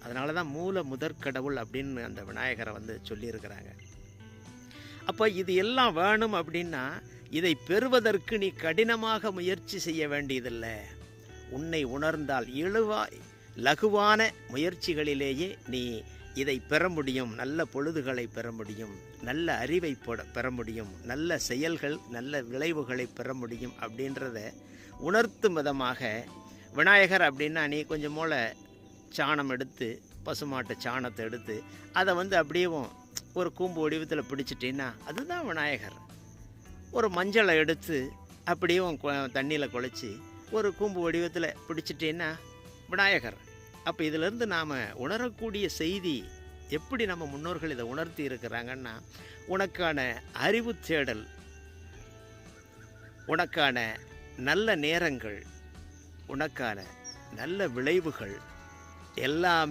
அதனால தான் மூல முதற்கடவுள் அப்படின்னு அந்த விநாயகரை வந்து சொல்லியிருக்கிறாங்க. அப்போ இது எல்லாம் வேணும் அப்படின்னா இதை பெறுவதற்கு நீ கடினமாக முயற்சி செய்ய வேண்டியதில்லை. உன்னை உணர்ந்தால் லகுவான முயற்சிகளிலேயே நீ இதை பெற முடியும். நல்ல பொழுதுகளை பெற முடியும், நல்ல அறிவை பெற முடியும், நல்ல செயல்கள் நல்ல விளைவுகளை பெற முடியும் அப்படின்றத உணர்த்தும் விதமாக விநாயகர் அப்படின்னா நீ கொஞ்சம் போல் சாணம் எடுத்து, பசுமாட்டு சாணத்தை எடுத்து அதை வந்து அப்படியே ஒரு கூம்பு வடிவத்தில் பிடிச்சிட்டின்னா அதுதான் விநாயகர். ஒரு மஞ்சளை எடுத்து அப்படியே தண்ணியில் குழைச்சி ஒரு கூம்பு வடிவத்தில் பிடிச்சிட்டின்னா விநாயகர். அப்போ இதிலிருந்து நாம் உணரக்கூடிய செய்தி எப்படி நம்ம முன்னோர்கள் இதை உணர்த்தி இருக்கிறாங்கன்னா, உனக்கான அறிவு தேடல், உனக்கான நல்ல நேரங்கள், உனக்கான நல்ல விளைவுகள் எல்லாம்